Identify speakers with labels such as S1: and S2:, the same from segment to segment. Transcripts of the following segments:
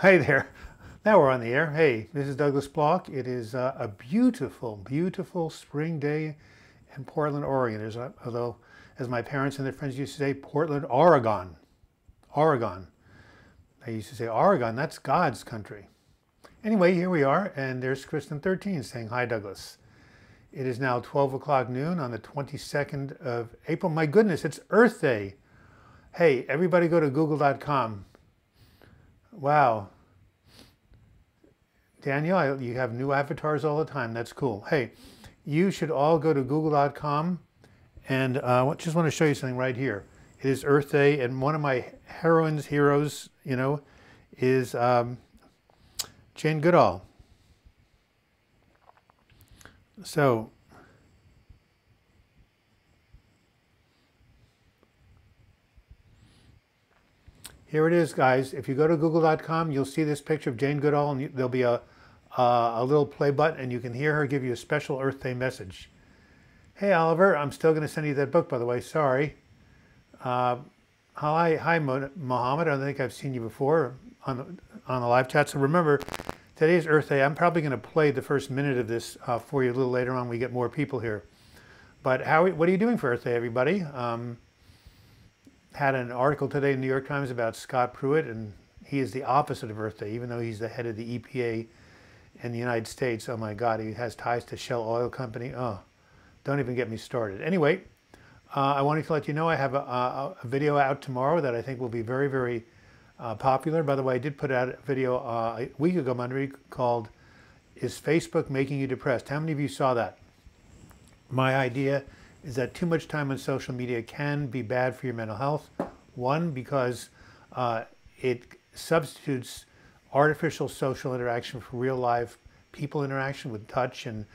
S1: Hey there. Now we're on the air. Hey, this is Douglas Bloch. It is a beautiful, beautiful spring day in Portland, Oregon. Although, as my parents and their friends used to say, Portland, Oregon. Oregon. They used to say, Oregon, that's God's country. Anyway, here we are, and there's Kristen 13 saying, hi, Douglas. It is now 12 o'clock noon on the 22nd of April. My goodness, it's Earth Day. Hey, everybody go to google.com. Wow. Daniel, you have new avatars all the time. That's cool. Hey, you should all go to google.com, and I just want to show you something right here. It is Earth Day, and one of my heroes, is Jane Goodall. So, here it is, guys. If you go to google.com, you'll see this picture of Jane Goodall, and there'll be a little play button, and you can hear her give you a special Earth Day message. Hey, Oliver, I'm still going to send you that book, by the way. Sorry. Hi, Mohammed. I don't think I've seen you before on the live chat. So remember, today is Earth Day. I'm probably going to play the first minute of this for you a little later on. We get more people here. But what are you doing for Earth Day, everybody? Had an article today in the New York Times about Scott Pruitt, and he is the opposite of Earth Day, even though he's the head of the EPA in the United States. Oh my God, he has ties to Shell Oil Company. Oh, don't even get me started. Anyway, I wanted to let you know I have a video out tomorrow that I think will be very, very popular. By the way, I did put out a video a week ago, Monday, called "Is Facebook Making You Depressed?" How many of you saw that? My idea is that too much time on social media can be bad for your mental health. One, because it substitutes artificial social interaction for real live people interaction with touch and,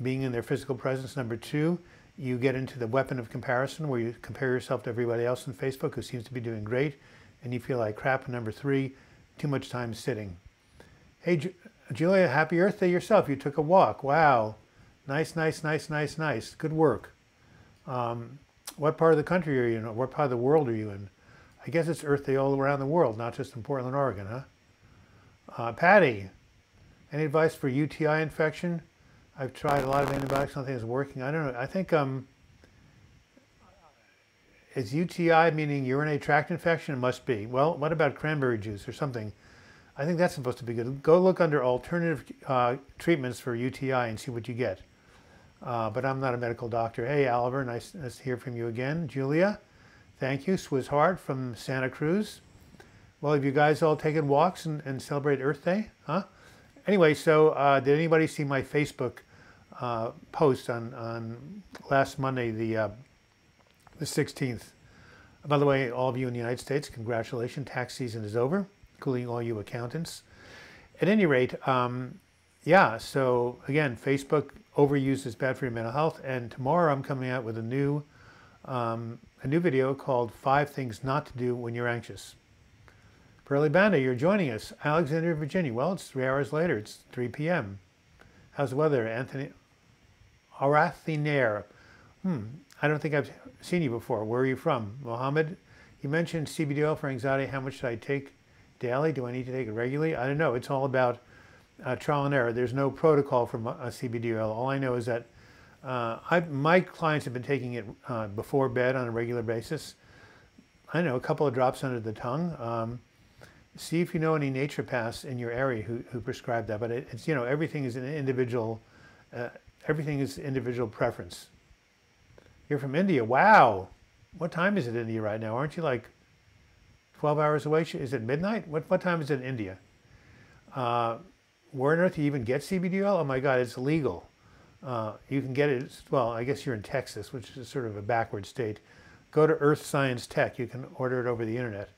S1: being in their physical presence. Number two, you get into the weapon of comparison where you compare yourself to everybody else on Facebook who seems to be doing great, and you feel like crap. And number three, too much time sitting. Hey, Julia, happy Earth Day yourself. You took a walk. Wow. Nice, nice, nice, nice, nice. Good work. What part of the country are you in? What part of the world are you in? I guess it's Earth Day all around the world, not just in Portland, Oregon, huh? Patty, any advice for UTI infection? I've tried a lot of antibiotics, nothing is working. I don't know. I think, is UTI meaning urinary tract infection? It must be. Well, what about cranberry juice or something? I think that's supposed to be good. Go look under alternative treatments for UTI and see what you get. But I'm not a medical doctor. Hey, Oliver, nice to hear from you again. Julia, thank you. Swiss Heart from Santa Cruz. Well, have you guys all taken walks and celebrate Earth Day? Huh? Anyway, so did anybody see my Facebook post on last Monday, the 16th? By the way, all of you in the United States, congratulations. Tax season is over, including all you accountants. At any rate, yeah, so again, Facebook overuse is bad for your mental health. And tomorrow I'm coming out with a new video called 5 Things Not to Do When You're Anxious. Pearly Banda, you're joining us. Alexandria, Virginia. Well, it's 3 hours later. It's 3 p.m. How's the weather? Anthony Arathinair. I don't think I've seen you before. Where are you from? Mohammed, you mentioned CBD oil for anxiety. How much should I take daily? Do I need to take it regularly? I don't know. It's all about trial and error. There's no protocol for CBD oil. All I know is that my clients have been taking it before bed on a regular basis. I know, a couple of drops under the tongue. See if you know any naturopaths in your area who prescribe that. But it's everything is an individual. Everything is individual preference. You're from India. Wow. What time is it in India right now? Aren't you like 12 hours away? Is it midnight? What time is it in India? Where on earth do you even get CBD oil? Oh my God, it's illegal. You can get it, well, I guess you're in Texas, which is sort of a backward state. Go to Earth Science Tech. You can order it over the internet.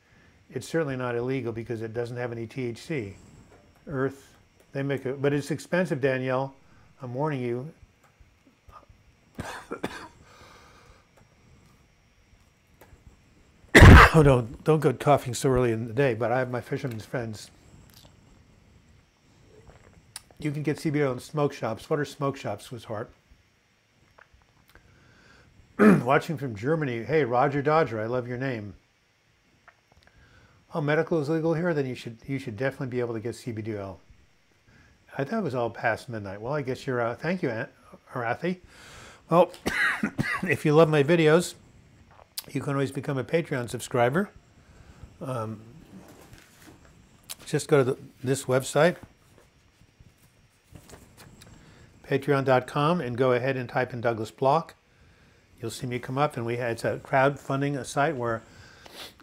S1: It's certainly not illegal because it doesn't have any THC. Earth, they make it, but it's expensive, Danielle. I'm warning you. Oh, don't go coughing so early in the day, but I have my fisherman's friends. You can get CBD in smoke shops. What are smoke shops, Sweetheart? Watching from Germany. Hey, Roger Dodger, I love your name. Oh, medical is legal here? Then you should definitely be able to get CBDO. I thought it was all past midnight. Well, I guess you're, thank you, Arathi. Well, if you love my videos, you can always become a Patreon subscriber. Just go to this website, patreon.com, and go ahead and type in Douglas Bloch. You'll see me come up, and it's a crowdfunding site where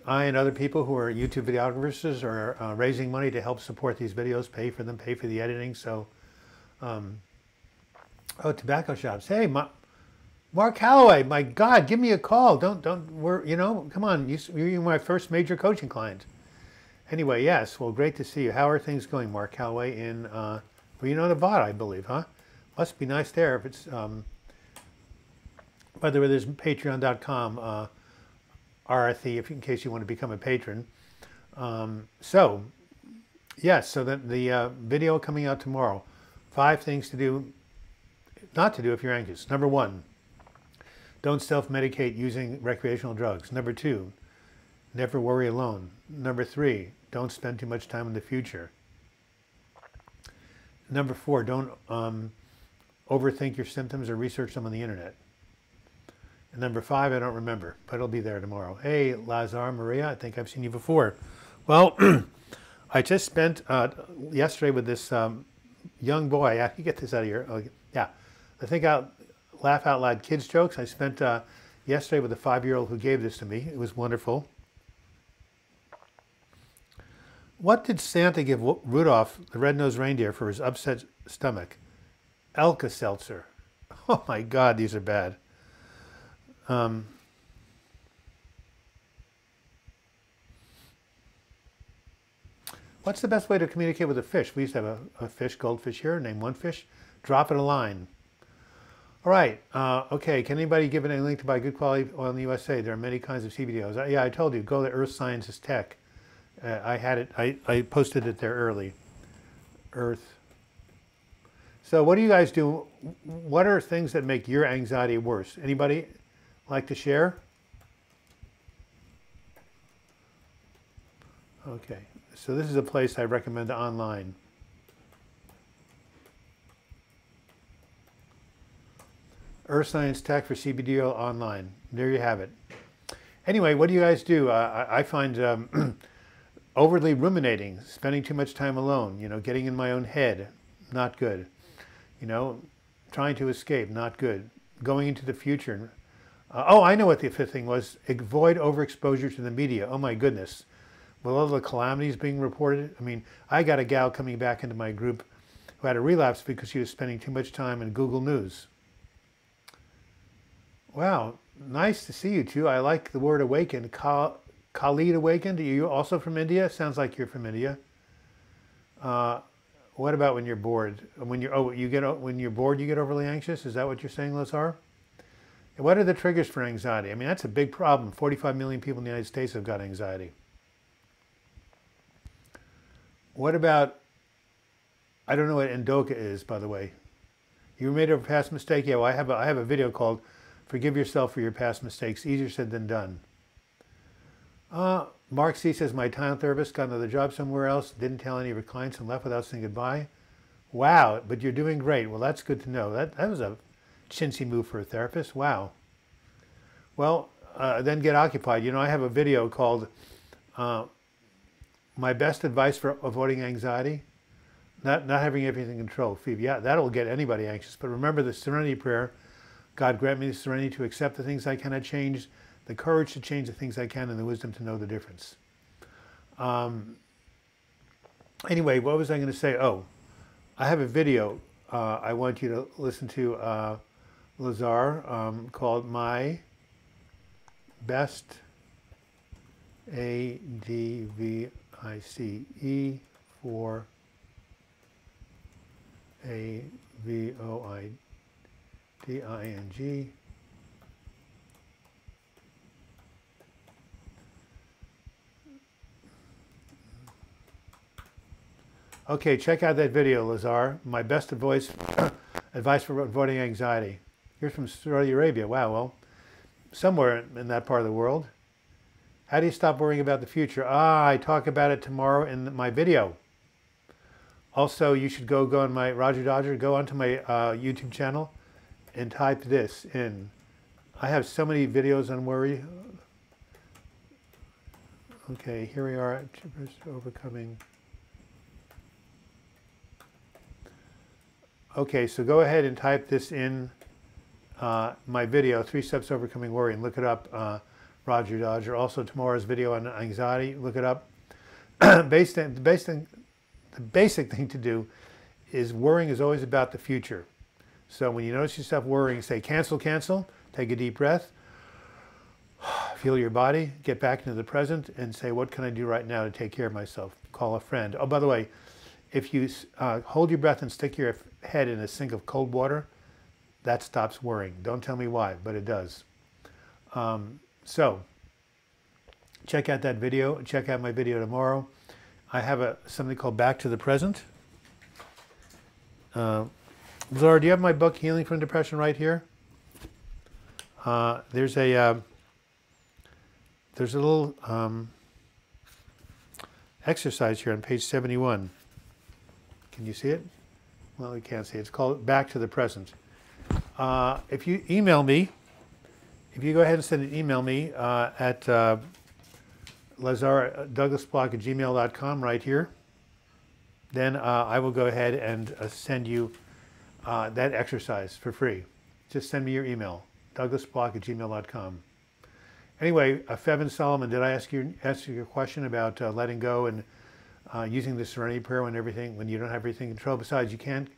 S1: I and other people who are YouTube videographers are raising money to help support these videos, pay for them, pay for the editing. So, oh, tobacco shops. Hey, Mark Calloway, my God, give me a call. Come on, you're my first major coaching client. Anyway, yes, well, great to see you. How are things going, Mark Calloway in Reno, Nevada, I believe, huh? Must be nice there if it's, by the way, there's patreon.com, RRT, in case you want to become a patron. So the video coming out tomorrow. 5 things to do, not to do if you're anxious. Number 1, don't self-medicate using recreational drugs. Number 2, never worry alone. Number 3, don't spend too much time in the future. Number 4, don't overthink your symptoms or research them on the internet. And number 5, I don't remember, but it'll be there tomorrow. Hey, Lazar, Maria, I think I've seen you before. Well, I just spent yesterday with this young boy. I can get this out of here. Oh, yeah, I think laugh out loud kids jokes. I spent yesterday with a 5-year-old who gave this to me. It was wonderful. What did Santa give Rudolph the red-nosed reindeer for his upset stomach? Alka-Seltzer. Oh my God, these are bad. What's the best way to communicate with a fish? We used to have a fish, goldfish here. Name one fish. Drop it a line. All right. Okay. Can anybody give it a link to buy good quality oil in the USA? There are many kinds of CBDOs. Yeah, I told you. Go to Earth Sciences Tech. I had it. I posted it there early. Earth. So what do you guys do? What are things that make your anxiety worse? Anybody like to share? Okay. So this is a place I recommend online. Earth Science Tech for CBDO online. There you have it. Anyway, what do you guys do? I find overly ruminating, spending too much time alone, getting in my own head, not good. Trying to escape, not good. Going into the future. Oh, I know what the 5th thing was. Avoid overexposure to the media. Oh my goodness. With all the calamities being reported, I got a gal coming back into my group who had a relapse because she was spending too much time in Google News. Wow, nice to see you too. I like the word awaken. Khalid awakened. Are you also from India? Sounds like you're from India. What about when you're bored? When you're bored, you get overly anxious? Is that what you're saying, Lazar? What are the triggers for anxiety? That's a big problem. 45 million people in the United States have got anxiety. What about, I don't know what endoka is, by the way. You made a past mistake? Yeah, well, I have a video called Forgive Yourself for Your Past Mistakes. Easier said than done. Mark C. says, my talent therapist got another job somewhere else, didn't tell any of her clients and left without saying goodbye. Wow, but you're doing great. Well, that's good to know. That was a chintzy move for a therapist. Wow. Well, then get occupied. I have a video called My Best Advice for Avoiding Anxiety. Not having everything in control. Yeah, that'll get anybody anxious. But remember the serenity prayer. God grant me the serenity to accept the things I cannot change, the courage to change the things I can, and the wisdom to know the difference. Anyway, what was I going to say? Oh, I have a video I want you to listen to, Lazar, called My Best ADVICE for AVOIDING. Okay, check out that video, Lazar. My best advice for avoiding anxiety. You're from Saudi Arabia. Wow, well, somewhere in that part of the world. How do you stop worrying about the future? I talk about it tomorrow in my video. Also, you should go on my Roger Dodger, go onto my YouTube channel and type this in. I have so many videos on worry. Okay, here we are, overcoming. Okay, so go ahead and type this in my video, 3 Steps to Overcoming Worry, and look it up, Roger Dodger. Also tomorrow's video on anxiety, look it up. The basic thing to do is worrying is always about the future. So when you notice yourself worrying, say cancel, cancel, take a deep breath, feel your body, get back into the present and say, what can I do right now to take care of myself? Call a friend. Oh, by the way, if you hold your breath and stick your head in a sink of cold water, that stops worrying. Don't tell me why, but it does. So check out that video. Check out my video tomorrow. I have something called Back to the Present. Laura, do you have my book, Healing from Depression, right here? There's a little exercise here on page 71. Can you see it? Well, you can't see it. It's called Back to the Present. If you email me, if you go ahead and send an email me at Douglasbloch@gmail.com right here, then I will go ahead and send you that exercise for free. Just send me your email, douglasbloch@gmail.com. Anyway, Fevin Solomon, did I ask you a question about letting go and using the Serenity Prayer when you don't have everything in control? Besides, you can't,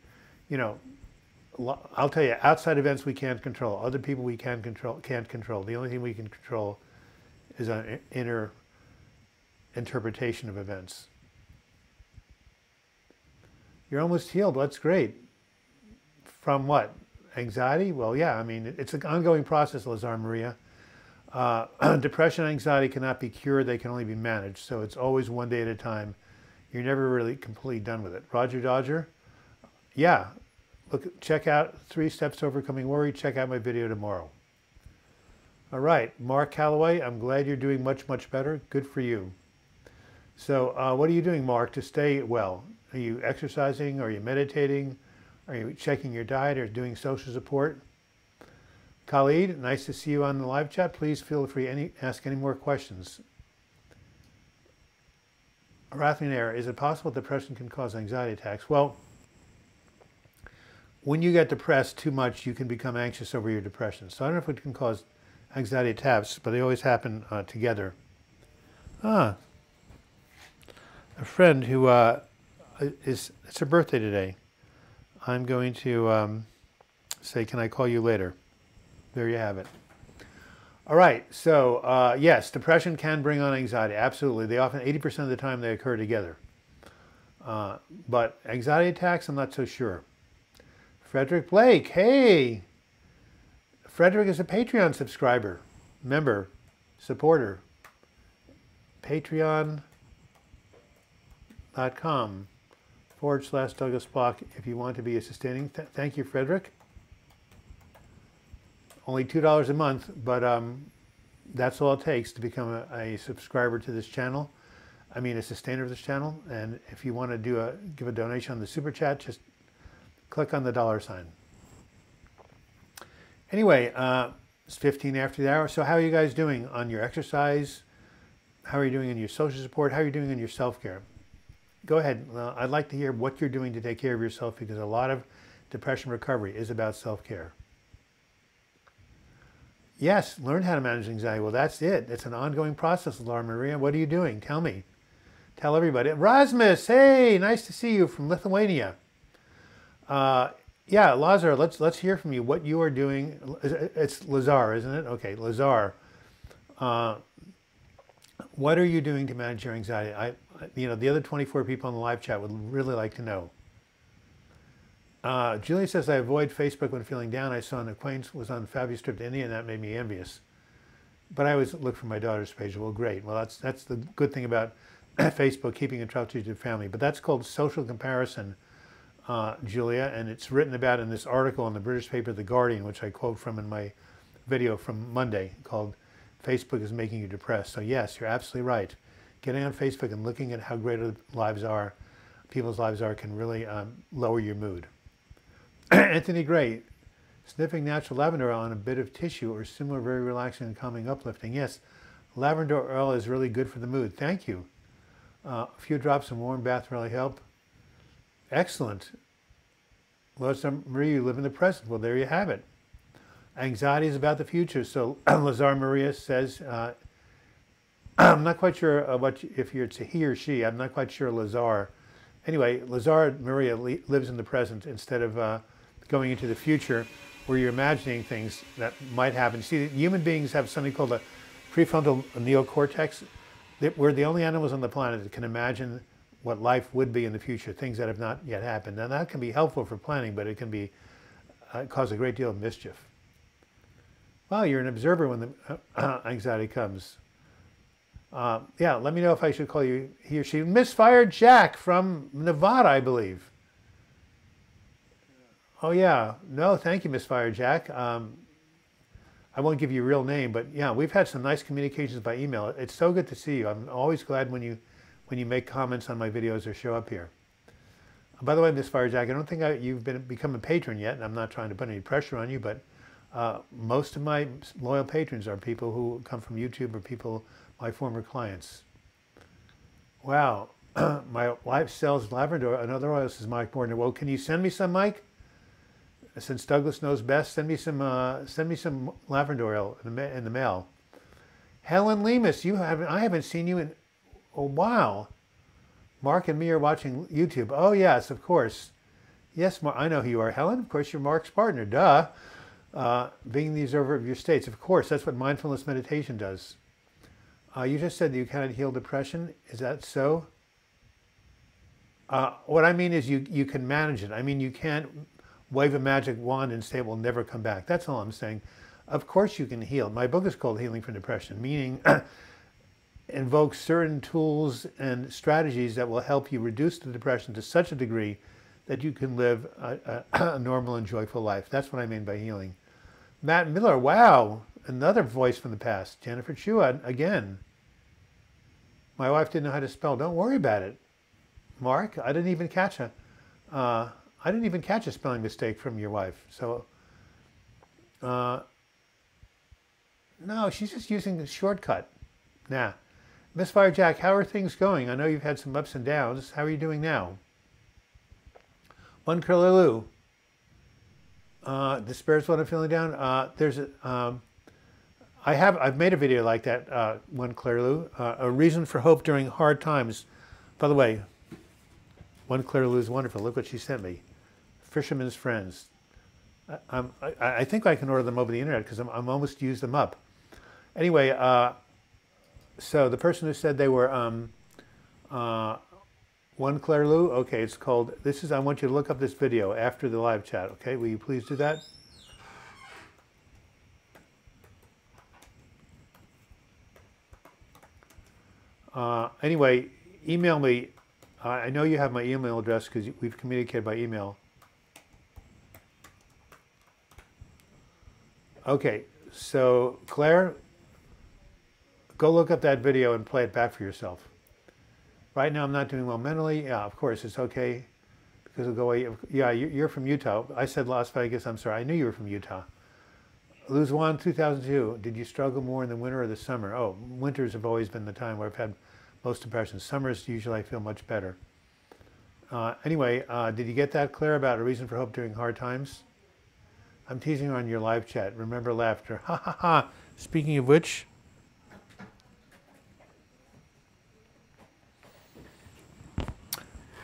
S1: I'll tell you, outside events we can't control. Other people we can't control. The only thing we can control is an inner interpretation of events. You're almost healed. That's great. From what? Anxiety? Well, yeah, I mean, it's an ongoing process, Lazar Maria. Depression and anxiety cannot be cured. They can only be managed. So it's always one day at a time. You're never really completely done with it. Roger Dodger? Yeah. Look, check out 3 Steps to Overcoming Worry. Check out my video tomorrow. All right. Mark Calloway, I'm glad you're doing much, much better. Good for you. So what are you doing, Mark, to stay well? Are you exercising? Are you meditating? Are you checking your diet or doing social support? Khalid, nice to see you on the live chat. Please feel free to ask any more questions. Rathminair, is it possible depression can cause anxiety attacks? Well, when you get depressed too much, you can become anxious over your depression. So I don't know if it can cause anxiety attacks, but they always happen together. A friend who it's her birthday today. I'm going to say, can I call you later? There you have it. All right, so yes, depression can bring on anxiety, absolutely. They often, 80% of the time, they occur together. But anxiety attacks, I'm not so sure. Frederick Blake, hey! Frederick is a Patreon subscriber, member, supporter. Patreon.com/Douglas Bloch if you want to be a sustaining. Thank you, Frederick. Only $2 a month, but that's all it takes to become a subscriber to this channel. I mean, a sustainer of this channel. And if you want to give a donation on the super chat, just click on the $sign. Anyway, it's 15 after the hour. So how are you guys doing on your exercise? How are you doing in your social support? How are you doing in your self-care? Go ahead. I'd like to hear what you're doing to take care of yourself, because a lot of depression recovery is about self-care. Yes, learn how to manage anxiety. Well, that's it. It's an ongoing process, Laura Maria. What are you doing? Tell me. Tell everybody. Rasmus, hey, nice to see you from Lithuania. Yeah, Lazar, let's hear from you what you are doing. It's Lazar, isn't it? Okay, Lazar. What are you doing to manage your anxiety? The other 24 people on the live chat would really like to know. Julia says, I avoid Facebook when feeling down. I saw an acquaintance was on a fabulous trip to India, and that made me envious. But I always look for my daughter's page. Well, great. Well, that's the good thing about Facebook, keeping in touch with your family. But that's called social comparison, Julia, and it's written about in this article in the British paper The Guardian, which I quote from in my video from Monday, called Facebook is making you depressed. So yes, you're absolutely right. Getting on Facebook and looking at how great our lives are, people's lives are, can really lower your mood. Anthony Gray, sniffing natural lavender oil on a bit of tissue or similar, very relaxing and calming, uplifting. Yes, lavender oil is really good for the mood. Thank you. A few drops of warm bath really help. Excellent. Lazar Maria, you live in the present. Well, there you have it. Anxiety is about the future. So Lazar Maria says, I'm not quite sure if it's a he or she. I'm not quite sure Lazar. Anyway, Lazar Maria lives in the present instead of going into the future where you're imagining things that might happen. See, human beings have something called a prefrontal neocortex. We're the only animals on the planet that can imagine what life would be in the future, things that have not yet happened. Now that can be helpful for planning, but it can be cause a great deal of mischief. Well, you're an observer when the anxiety comes. Yeah, let me know if I should call you he or she. Misfired Jack from Nevada, I believe. Oh yeah, no, thank you, Misfired Jack. I won't give you a real name, but yeah, we've had some nice communications by email. It's so good to see you. I'm always glad when you make comments on my videos or show up here. By the way, Misfired Jack, I don't think you've become a patron yet, and I'm not trying to put any pressure on you, but most of my loyal patrons are people who come from YouTube or my former clients. Wow, my wife sells lavender and other oils, says Mike Bordner. Well, can you send me some, Mike? Since Douglas knows best, send me some lavender oil in the mail. Helen Lemus, I haven't seen you in a while. Mark and me are watching YouTube. Oh yes, of course. Yes, Mark, I know who you are, Helen. Of course, you're Mark's partner. Duh. Being the observer of your states. Of course, that's what mindfulness meditation does. You just said that you cannot heal depression. Is that so? What I mean is you can manage it. I mean, you can't wave a magic wand and say it will never come back. That's all I'm saying. Of course you can heal. My book is called Healing from Depression, meaning invoke certain tools and strategies that will help you reduce the depression to such a degree that you can live a normal and joyful life. That's what I mean by healing. Matt Miller, wow, another voice from the past. Jennifer Chua, again. My wife didn't know how to spell. Don't worry about it. Mark, I didn't even catch a spelling mistake from your wife. So, no, she's just using the shortcut. Nah. Misfire Jack, how are things going? I know you've had some ups and downs. How are you doing now? One Curliloo. Despairs when I'm feeling down. I've made a video like that, One Curliloo. A reason for hope during hard times. By the way, One Curliloo is wonderful. Look what she sent me. Fisherman's Friends. I think I can order them over the internet because I'm almost used them up. Anyway, so the person who said they were One Clairlou, okay, it's called, I want you to look up this video after the live chat, okay? Will you please do that? Anyway, email me. I know you have my email address because we've communicated by email. Okay, so Claire, go look up that video and play it back for yourself. Right now I'm not doing well mentally. Yeah, of course, it's okay because it'll go away. Yeah, you're from Utah. I said Las Vegas. I'm sorry. I knew you were from Utah. Luzwan, 2002. Did you struggle more in the winter or the summer? Oh, winters have always been the time where I've had most depression. Summers, usually I feel much better. Anyway, did you get that, Claire, about a reason for hope during hard times? I'm teasing her on your live chat. Remember laughter. Ha ha ha. Speaking of which,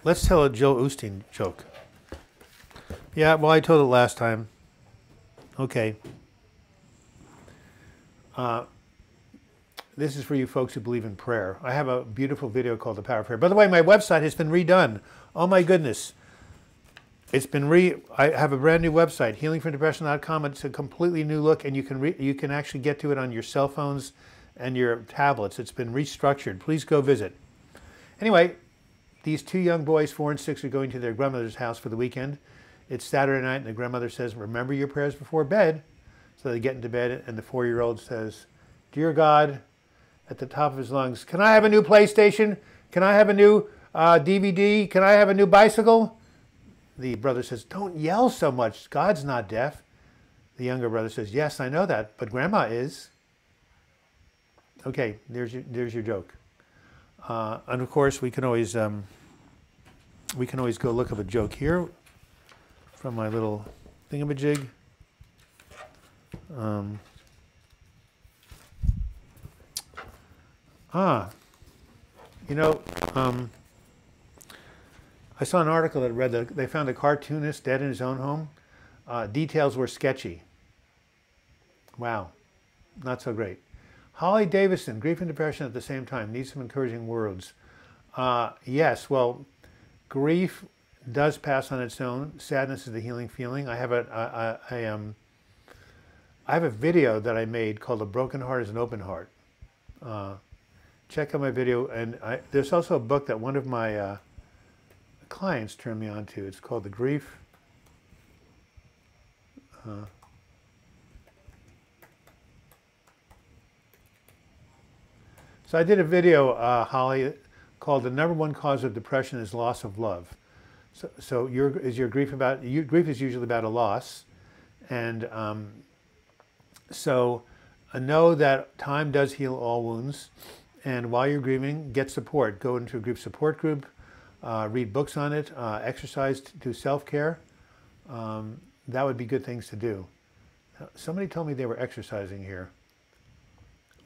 S1: let's tell a Joe Osteen joke. Yeah, well, I told it last time. Okay. This is for you folks who believe in prayer. I have a beautiful video called The Power of Prayer. By the way, my website has been redone. Oh my goodness. It's been I have a brand new website, healingfromdepression.com. It's a completely new look, and you can actually get to it on your cell phones and your tablets. It's been restructured. Please go visit. Anyway, these two young boys, 4 and 6, are going to their grandmother's house for the weekend. It's Saturday night, and the grandmother says, remember your prayers before bed. So they get into bed, and the 4-year-old says, Dear God, at the top of his lungs, can I have a new PlayStation? Can I have a new DVD? Can I have a new bicycle? The brother says, don't yell so much. God's not deaf. The younger brother says, yes, I know that, but Grandma is. Okay, there's your joke. And of course, we can always go look up a joke here from my little thingamajig. You know, I saw an article that read that they found a cartoonist dead in his own home. Details were sketchy. Wow, not so great. Holly Davison, grief and depression at the same time. Needs some encouraging words. Yes, well, grief does pass on its own. Sadness is the healing feeling. I have a video that I made called "A Broken Heart is an Open Heart." Check out my video, and there's also a book that one of my clients turned me on to. It's called "The Grief." So I did a video, Holly, called "The Number One Cause of Depression is Loss of Love." So your grief is usually about a loss, and so know that time does heal all wounds. And while you're grieving, get support. Go into a group support group, read books on it, exercise, do self-care. That would be good things to do. Somebody told me they were exercising here.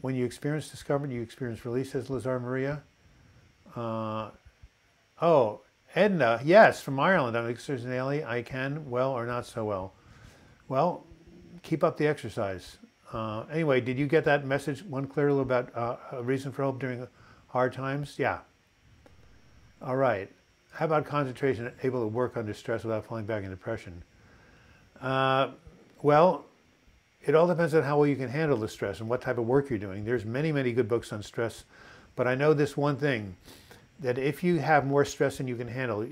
S1: When you experience discovery, you experience release, says Lazar Maria. Oh, Edna, yes, from Ireland. I'm exercising daily. I can, well or not so well. Well, keep up the exercise. Anyway, did you get that message, one clear about a reason for hope during hard times? Yeah. All right. How about concentration, able to work under stress without falling back in depression? Well, it all depends on how well you can handle the stress and what type of work you're doing. There's many, many good books on stress, but I know this one thing, that if you have more stress than you can handle,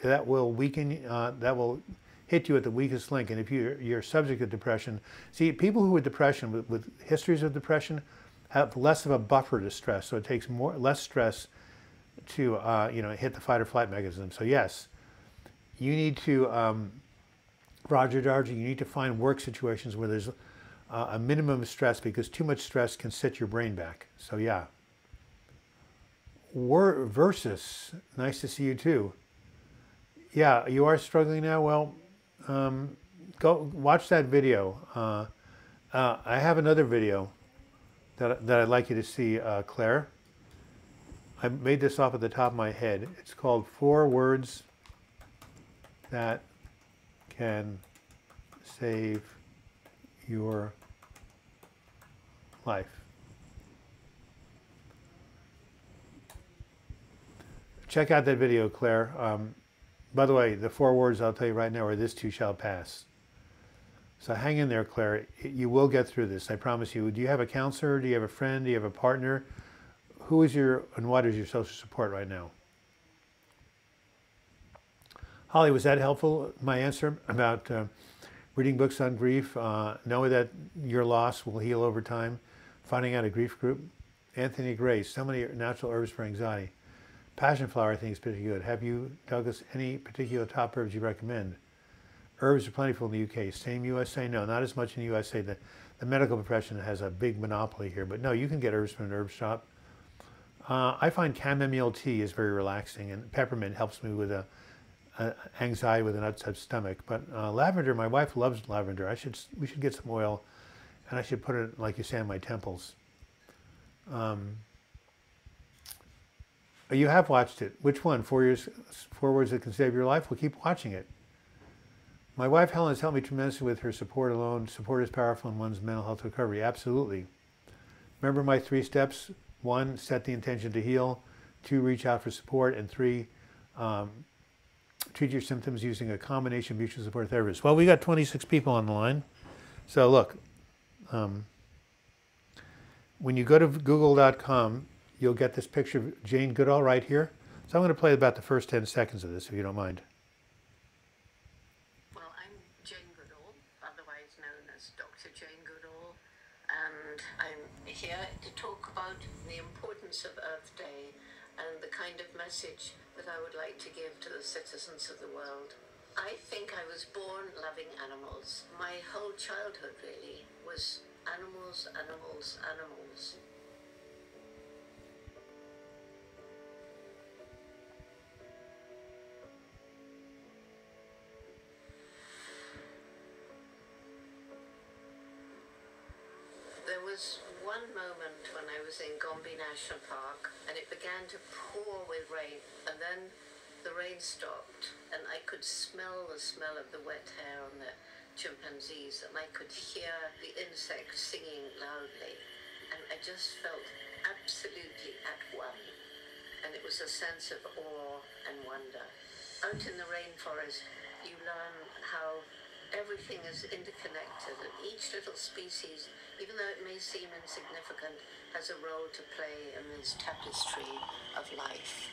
S1: that will weaken, that will hit you at the weakest link. And if you're subject to depression, see, people who with depression, with histories of depression, have less of a buffer to stress, so it takes less stress to hit the fight or flight mechanism. So yes, you need to, Roger Darger, you need to find work situations where there's a minimum of stress, because too much stress can set your brain back. So yeah. Versus, nice to see you too. Yeah, you are struggling now? Well, go watch that video. I have another video that I'd like you to see, Claire. I made this off at the top of my head. It's called 4 Words That Can Save Your Life. Check out that video, Claire. By the way, the 4 words I'll tell you right now are "this too shall pass." So hang in there, Claire. You will get through this, I promise you. Do you have a counselor? Do you have a friend? Do you have a partner? Who is and what is your social support right now? Holly, was that helpful, my answer about reading books on grief, knowing that your loss will heal over time, finding out a grief group? Anthony Grace, so many natural herbs for anxiety. Passion flower, I think, is pretty good. Have you, Douglas, any particular top herbs you recommend? Herbs are plentiful in the UK. Same USA? No, not as much in the USA. The medical profession has a big monopoly here. But no, you can get herbs from an herb shop. I find chamomile tea is very relaxing, and peppermint helps me with anxiety with an upset stomach. But lavender, my wife loves lavender. We should get some oil, and I should put it, like you say, on my temples. You have watched it. Which one? 4 Words That Can Save Your Life? Well, keep watching it. My wife Helen has helped me tremendously with her support alone. Support is powerful in one's mental health recovery. Absolutely. Remember my 3 steps? 1, set the intention to heal. 2, reach out for support. And 3, treat your symptoms using a combination of mutual support therapists. Well, we got 26 people on the line. So look, when you go to google.com, you'll get this picture of Jane Goodall right here. So I'm going to play about the first 10 seconds of this, if you don't mind.
S2: Well, I'm Jane Goodall, otherwise known as Dr. Jane Goodall, and I'm here to talk about the importance of Earth Day and the kind of message that I would like to give to the citizens of the world. I think I was born loving animals. My whole childhood really was animals, animals, animals. There was one moment when I was in Gombe National Park and it began to pour with rain, and then the rain stopped and I could smell the smell of the wet hair on the chimpanzees, and I could hear the insects singing loudly, and I just felt absolutely at one, and it was a sense of awe and wonder. Out in the rainforest you learn how everything is interconnected, and each little species, even though it may seem insignificant, has a role to play in this tapestry of life.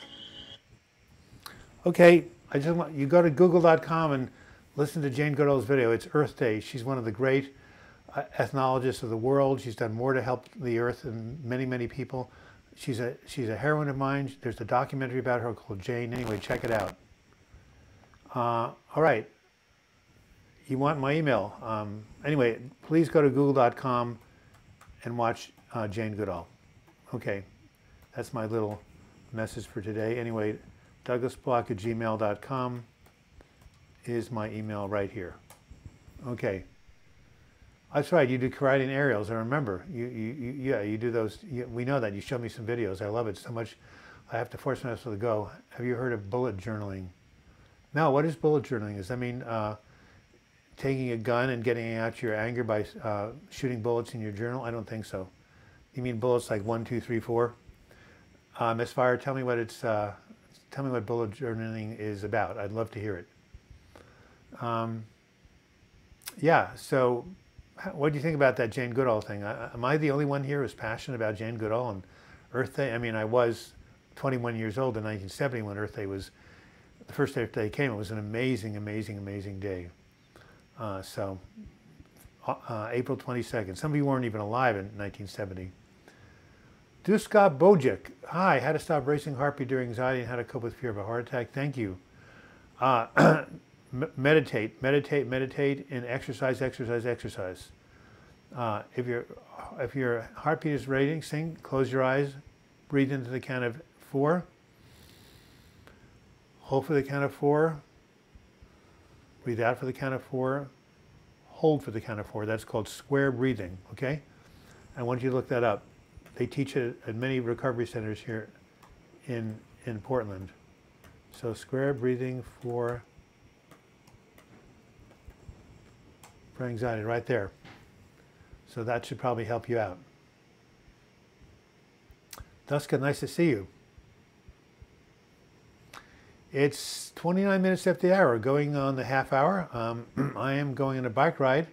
S1: Okay, I just want you go to google.com and listen to Jane Goodall's video. It's Earth Day. She's one of the great ethnologists of the world. She's done more to help the earth than many, many people. She's a heroine of mine. There's a documentary about her called Jane. Anyway, check it out. All right. You want my email. Anyway, please go to google.com and watch Jane Goodall. Okay, that's my little message for today. Anyway, douglasbloch@gmail.com is my email right here. Okay. That's right, you do karate and aerials. I remember. You do those. We know that. You showed me some videos. I love it so much. I have to force myself to go. Have you heard of bullet journaling? No, what is bullet journaling? Does that mean taking a gun and getting out your anger by shooting bullets in your journal? I don't think so. You mean bullets like 1, 2, 3, 4? Miss Fire, tell me what it's. Tell me what bullet journaling is about. I'd love to hear it. Yeah. So, what do you think about that Jane Goodall thing? Am I the only one here who's passionate about Jane Goodall and Earth Day? I mean, I was 21 years old in 1970 when Earth Day was the first Earth Day came. It was an amazing, amazing, amazing day. April 22nd. Some of you weren't even alive in 1970. Duska Bojic. Hi, how to stop racing heartbeat during anxiety and how to cope with fear of a heart attack. Thank you. Meditate, meditate, meditate, and exercise, exercise, exercise. If your heartbeat is racing, close your eyes, breathe into the count of 4. Hold for the count of 4. Breathe out for the count of 4. Hold for the count of 4. That's called square breathing, okay? I want you to look that up. They teach it at many recovery centers here in Portland. So square breathing for anxiety, right there. So that should probably help you out. Duska, nice to see you. It's 29 minutes after the hour, going on the half hour. I am going on a bike ride.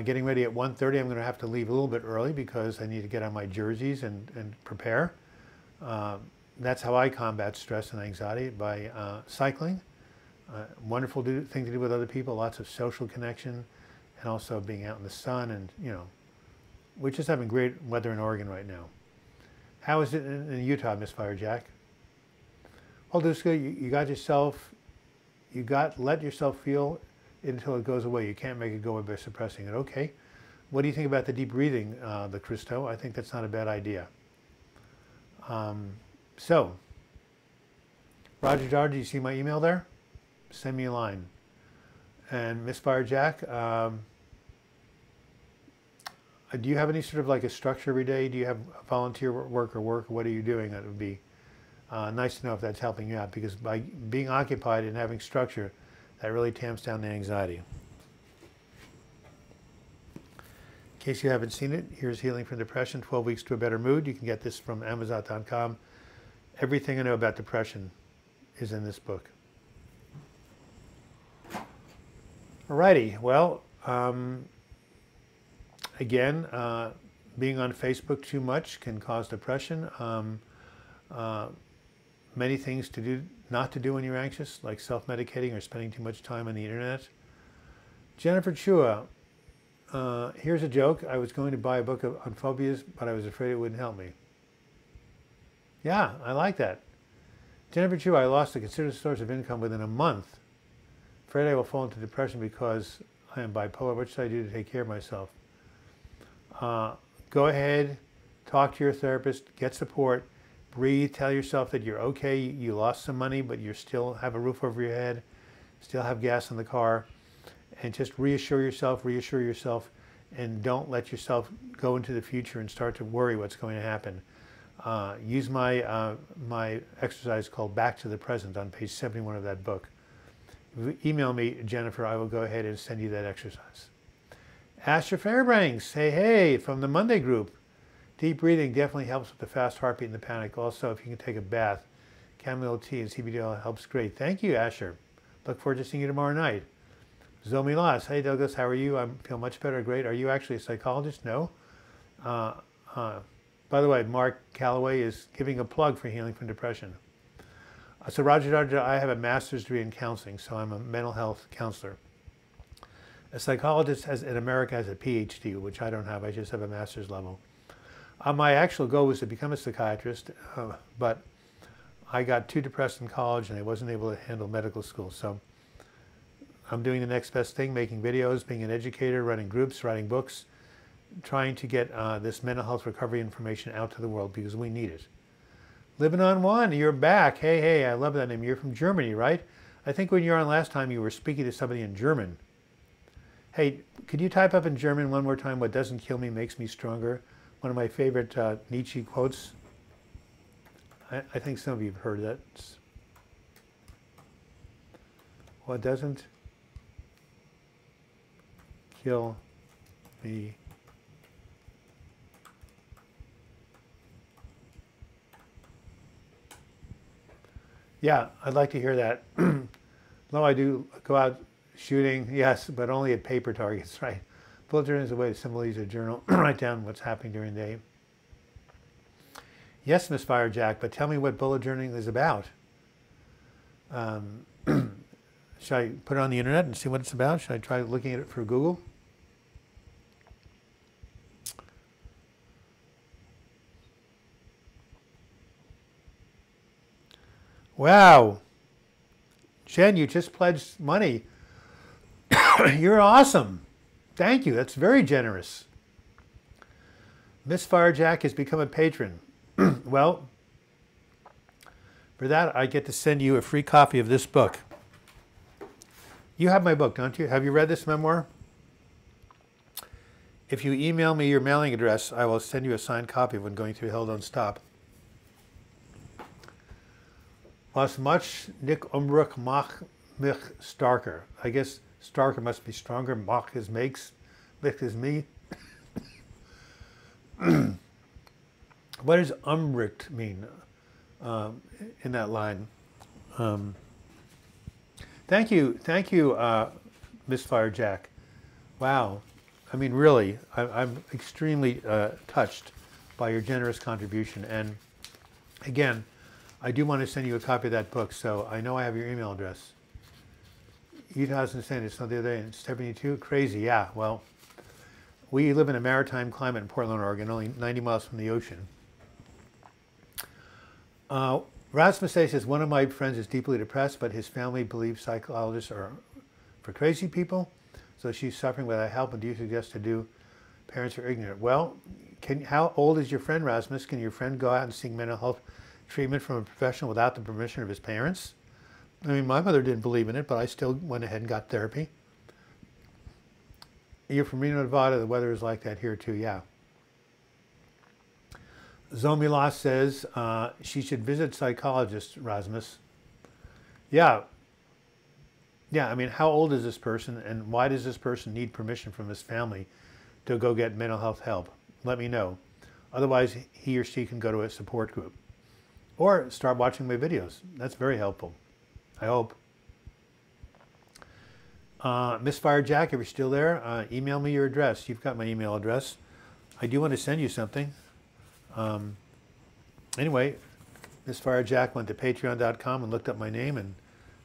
S1: Getting ready at 1:30. I'm going to have to leave a little bit early because I need to get on my jerseys and prepare. That's how I combat stress and anxiety, by cycling. Wonderful thing to do with other people, lots of social connection, and also being out in the sun. And, you know, we're just having great weather in Oregon right now. How is it in Utah, Miss Firejack? Well, Duska, you got yourself, let yourself feel until it goes away. You can't make it go away by suppressing it. Okay. What do you think about the deep breathing, the Christo? I think that's not a bad idea. So, Roger Jar, do you see my email there? Send me a line. And Miss Firejack, do you have any sort of like a structure every day? Do you have volunteer work? What are you doing? That would be nice to know if that's helping you out, because by being occupied and having structure, that really tamps down the anxiety. In case you haven't seen it, here's Healing from Depression, 12 Weeks to a Better Mood. You can get this from Amazon.com. Everything I know about depression is in this book. Alrighty, well, again, being on Facebook too much can cause depression. Many things not to do when you're anxious, like self-medicating or spending too much time on the internet. Jennifer Chua, Here's a joke. I was going to buy a book on phobias, but I was afraid it wouldn't help me. Yeah, I like that. Jennifer Chu, I lost a considerable source of income within a month. Afraid I will fall into depression because I am bipolar. What should I do to take care of myself? Go ahead, talk to your therapist, get support, breathe, tell yourself that you're okay, you lost some money, but you still have a roof over your head, still have gas in the car, and just reassure yourself, and don't let yourself go into the future and start to worry what's going to happen. Use my, my exercise called Back to the Present on page 71 of that book. If you email me, Jennifer, I will go ahead and send you that exercise. Asher Fairbanks, hey, from the Monday group. Deep breathing definitely helps with the fast heartbeat and the panic. Also, if you can take a bath, chamomile tea and CBD oil helps great. Thank you, Asher. Look forward to seeing you tomorrow night. Zoe Las, hey Douglas, how are you? I feel much better, great. Are you actually a psychologist? No. By the way, Mark Calloway is giving a plug for healing from depression. So Roger, I have a master's degree in counseling, so I'm a mental health counselor. A psychologist in America has a PhD, which I don't have. I just have a master's level. My actual goal was to become a psychiatrist, but I got too depressed in college and I wasn't able to handle medical school. So I'm doing the next best thing, making videos, being an educator, running groups, writing books, trying to get this mental health recovery information out to the world because we need it. Living on One, you're back. Hey, I love that name. You're from Germany, right? I think when you were on last time, you were speaking to somebody in German. Hey, could you type up in German one more time, what doesn't kill me makes me stronger? One of my favorite Nietzsche quotes. I think some of you have heard that. What doesn't kill me yeah, I'd like to hear that. No, I do go out shooting, yes, but only at paper targets, right? Bullet journal is a way to simply use a journal, write down what's happening during the day. Yes, Miss Fire Jack, but tell me what bullet journaling is about. Should I put it on the internet and see what it's about? Should I try looking at it for Google? Wow. Jen, you just pledged money. You're awesome. Thank you. That's very generous. Miss Firejack has become a patron. Well, for that, I get to send you a free copy of this book. You have my book, don't you? Have you read this memoir? If you email me your mailing address, I will send you a signed copy when going through Hell Don't Stop. Was much Nick Umbruk mach mich starker. I guess starker must be stronger. Mach is makes. Mich is me. What does umbricht mean in that line? Thank you, Miss Firejack. Wow, I mean, really, I'm extremely touched by your generous contribution. And again, I do want to send you a copy of that book, so I know I have your email address. 2010, it's not the other day, it's 72, crazy, yeah, well, we live in a maritime climate in Portland, Oregon, only 90 miles from the ocean. Rasmus says, one of my friends is deeply depressed, but his family believes psychologists are for crazy people, so she's suffering without help. And do you suggest to do? Parents are ignorant. Well, how old is your friend, Rasmus? Can your friend go out and seek mental health treatment from a professional without the permission of his parents? I mean, my mother didn't believe in it, but I still went ahead and got therapy. You're from Reno, Nevada. The weather is like that here too, yeah. Zomila says she should visit psychologist, Rasmus. Yeah. Yeah, I mean, how old is this person and why does this person need permission from his family to go get mental health help? Let me know. Otherwise, he or she can go to a support group or start watching my videos. That's very helpful, I hope. Miss Firejack, if you're still there, email me your address. You've got my email address. I do want to send you something. Anyway, Miss Firejack went to patreon.com and looked up my name and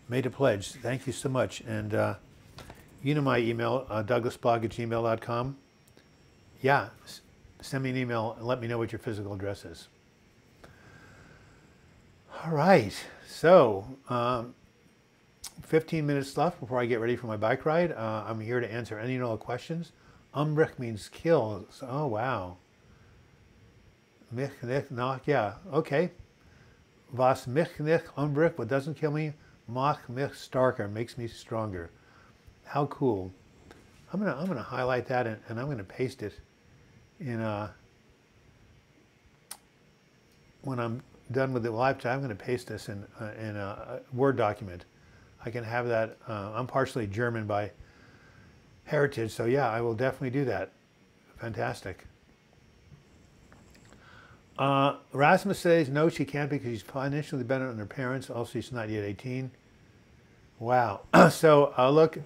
S1: made a pledge. Thank you so much. And You know my email, douglasblog@gmail.com. Yeah, send me an email and let me know what your physical address is. All right, so 15 minutes left before I get ready for my bike ride. I'm here to answer any and all questions. Umbrik means kill. Oh, wow. Mich nicht nach, yeah, okay. Was mich nicht umbrik, what doesn't kill me, macht mich starker, makes me stronger. How cool. I'm gonna highlight that and I'm gonna paste it in when I'm done with the live chat. I'm gonna paste this in a Word document. I can have that. I'm partially German by heritage, so yeah, I will definitely do that. Fantastic. Rasmus says no, she can't because she's financially dependent on her parents. Also, she's not yet 18. Wow. So look,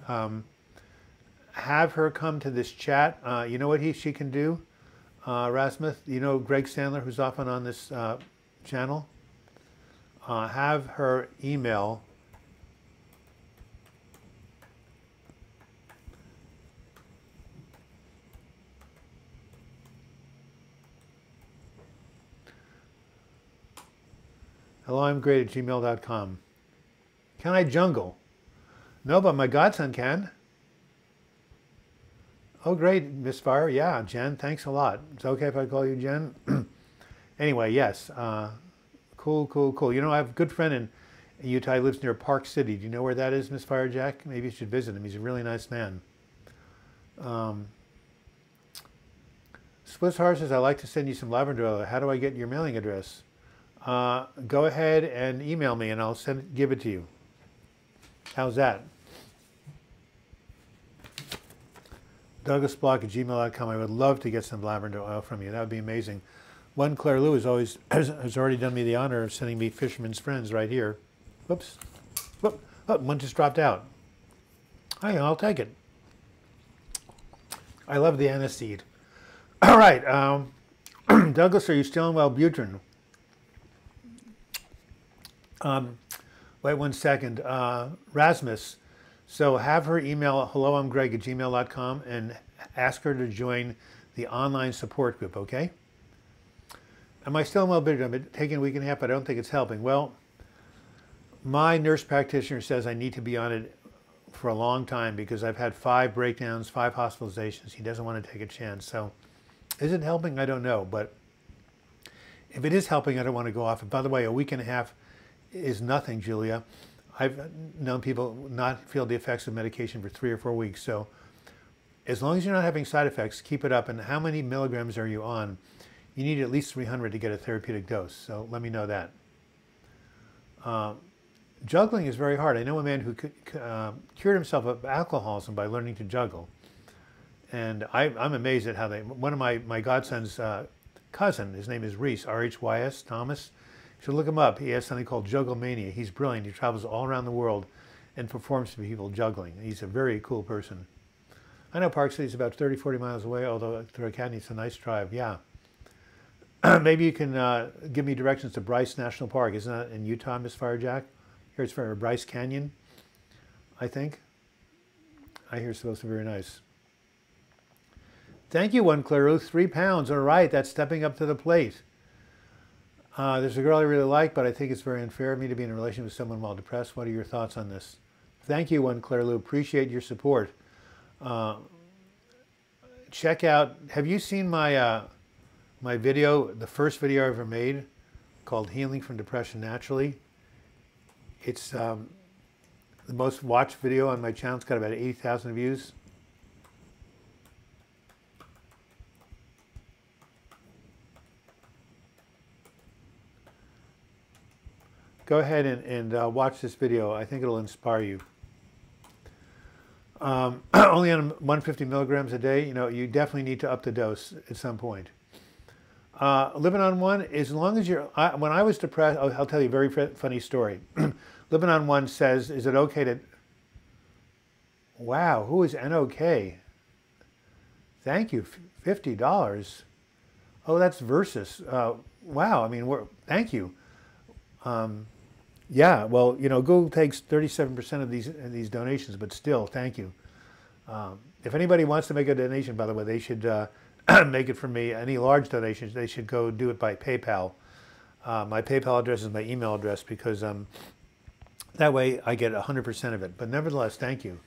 S1: have her come to this chat. You know what she can do, Rasmus? You know Greg Sandler, who's often on this channel? Have her email helloimgreat@gmail.com. Can I jungle? No, but my godson can. Oh, great, Miss Fire. Yeah, Jen, thanks a lot. It's okay if I call you Jen? Anyway, yes. Cool, cool, cool. You know, I have a good friend in Utah. He lives near Park City. Do you know where that is, Miss Fire Jack? Maybe you should visit him. He's a really nice man. Swiss Horse says, I'd like to send you some lavender oil. How do I get your mailing address? Go ahead and email me and I'll give it to you. How's that? DouglasBlock@gmail.com. I would love to get some lavender oil from you. That would be amazing. One Claire Lou has already done me the honor of sending me Fisherman's Friends right here. Whoops. Whoop. Oh, one just dropped out. Hey, I'll take it. I love the aniseed. All right. Douglas, are you still in Wellbutrin? Wait 1 second. Rasmus. So have her email helloimgreg@gmail.com and ask her to join the online support group, okay? Am I still in Wellbutrin? I've been taking a week and a half, but I don't think it's helping. Well, my nurse practitioner says I need to be on it for a long time because I've had 5 breakdowns, 5 hospitalizations. He doesn't want to take a chance. So is it helping? I don't know. But if it is helping, I don't want to go off. And by the way, a week and a half is nothing, Julia. I've known people not feel the effects of medication for 3 or 4 weeks. So as long as you're not having side effects, keep it up. And how many milligrams are you on? You need at least 300 to get a therapeutic dose. So let me know that. Juggling is very hard. I know a man who cured himself of alcoholism by learning to juggle. And I'm amazed at how one of my godson's cousin, his name is Reese, R-H-Y-S, Thomas. You should look him up. He has something called Jugglemania. He's brilliant. He travels all around the world and performs for people juggling. He's a very cool person. I know Park City is about 30, 40 miles away, although through Academy, it's a nice drive. Yeah. Maybe you can give me directions to Bryce National Park. Isn't that in Utah, Miss Firejack? Here it's for Bryce Canyon, I think. I hear it's supposed to be very nice. Thank you, One Clear Ruth. 3 pounds. All right, that's stepping up to the plate. There's a girl I really like, but I think it's very unfair of me to be in a relationship with someone while depressed. What are your thoughts on this? Thank you, One Claire Lou. Appreciate your support. Check out, have you seen my my video, the first video I ever made called Healing from Depression Naturally? It's the most watched video on my channel. It's got about 80,000 views. Go ahead and watch this video. I think it'll inspire you. Only on 150 milligrams a day, you know, you definitely need to up the dose at some point. Living on one, as long as you're, when I was depressed, I'll tell you a very funny story. Living on one says, is it okay to, wow, who is NOK? Thank you, $50. Oh, that's Versus. Wow, I mean, thank you. Yeah, well, you know, Google takes 37% of these donations, but still, thank you. If anybody wants to make a donation, by the way, they should make it from me. Any large donations, they should go do it by PayPal. My PayPal address is my email address because that way I get 100% of it. But nevertheless, thank you.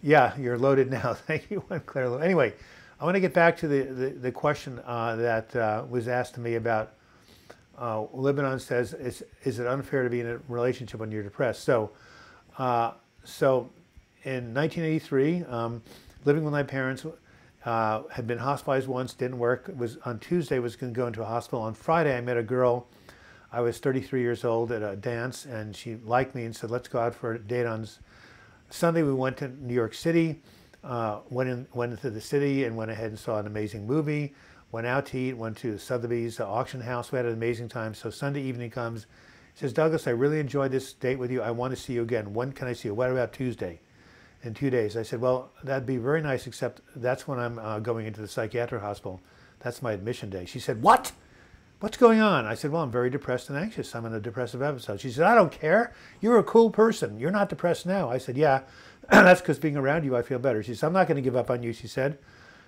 S1: Yeah, you're loaded now. Thank you, Claire. Anyway, I want to get back to the question that was asked to me about Lebanon says, is it unfair to be in a relationship when you're depressed? So in 1983, living with my parents, had been hospitalized once, didn't work. Was on Tuesday was going to go into a hospital. On Friday, I met a girl. I was 33 years old at a dance, and she liked me and said, "Let's go out for a date on Sunday." We went to New York City, went into the city, and went ahead and saw an amazing movie. Went out to eat. Went to Sotheby's auction house. We had an amazing time. So Sunday evening comes. She says, "Douglas, I really enjoyed this date with you. I want to see you again. When can I see you? What about Tuesday?" In 2 days. I said, "Well, that'd be very nice, except that's when I'm going into the psychiatric hospital. That's my admission day." She said, "What? What's going on?" I said, "Well, I'm very depressed and anxious. I'm in a depressive episode." She said, "I don't care. You're a cool person. You're not depressed now." I said, "Yeah, that's because being around you, I feel better." She said, "I'm not going to give up on you," she said.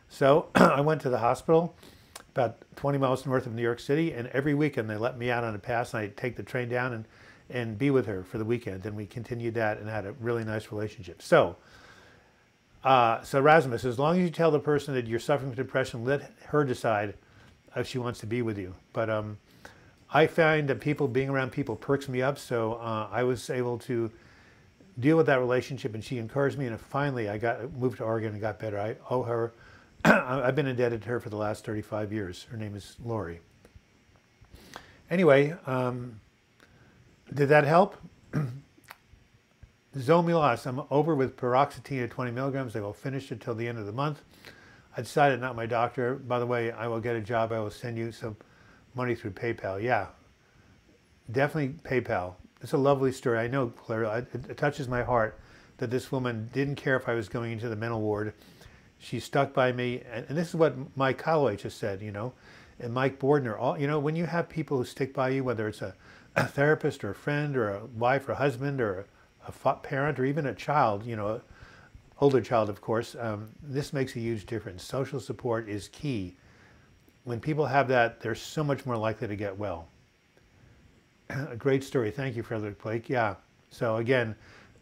S1: So I went to the hospital about 20 miles north of New York City, and every weekend they let me out on a pass, and I'd take the train down and be with her for the weekend. And we continued that and had a really nice relationship. So Rasmus, as long as you tell the person that you're suffering from depression, let her decide if she wants to be with you. But I find that being around people perks me up. So I was able to deal with that relationship, and she encouraged me. And finally, I moved to Oregon and got better. I owe her. I've been indebted to her for the last 35 years. Her name is Lori. Anyway, did that help? Zomilas, I'm over with paroxetine at 20 milligrams. I will finish it till the end of the month. I decided, not my doctor. By the way, I will get a job. I will send you some money through PayPal. Yeah, definitely PayPal. It's a lovely story. I know, Claire, it touches my heart that this woman didn't care if I was going into the mental ward. She stuck by me. And this is what Mike Calloway just said, and Mike Bordner. When you have people who stick by you, whether it's a therapist or a friend or a wife or a husband or a parent or even a child, older child, of course, this makes a huge difference. Social support is key. When people have that, they're so much more likely to get well. A great story. Thank you, Frederick Blake. Yeah. So again,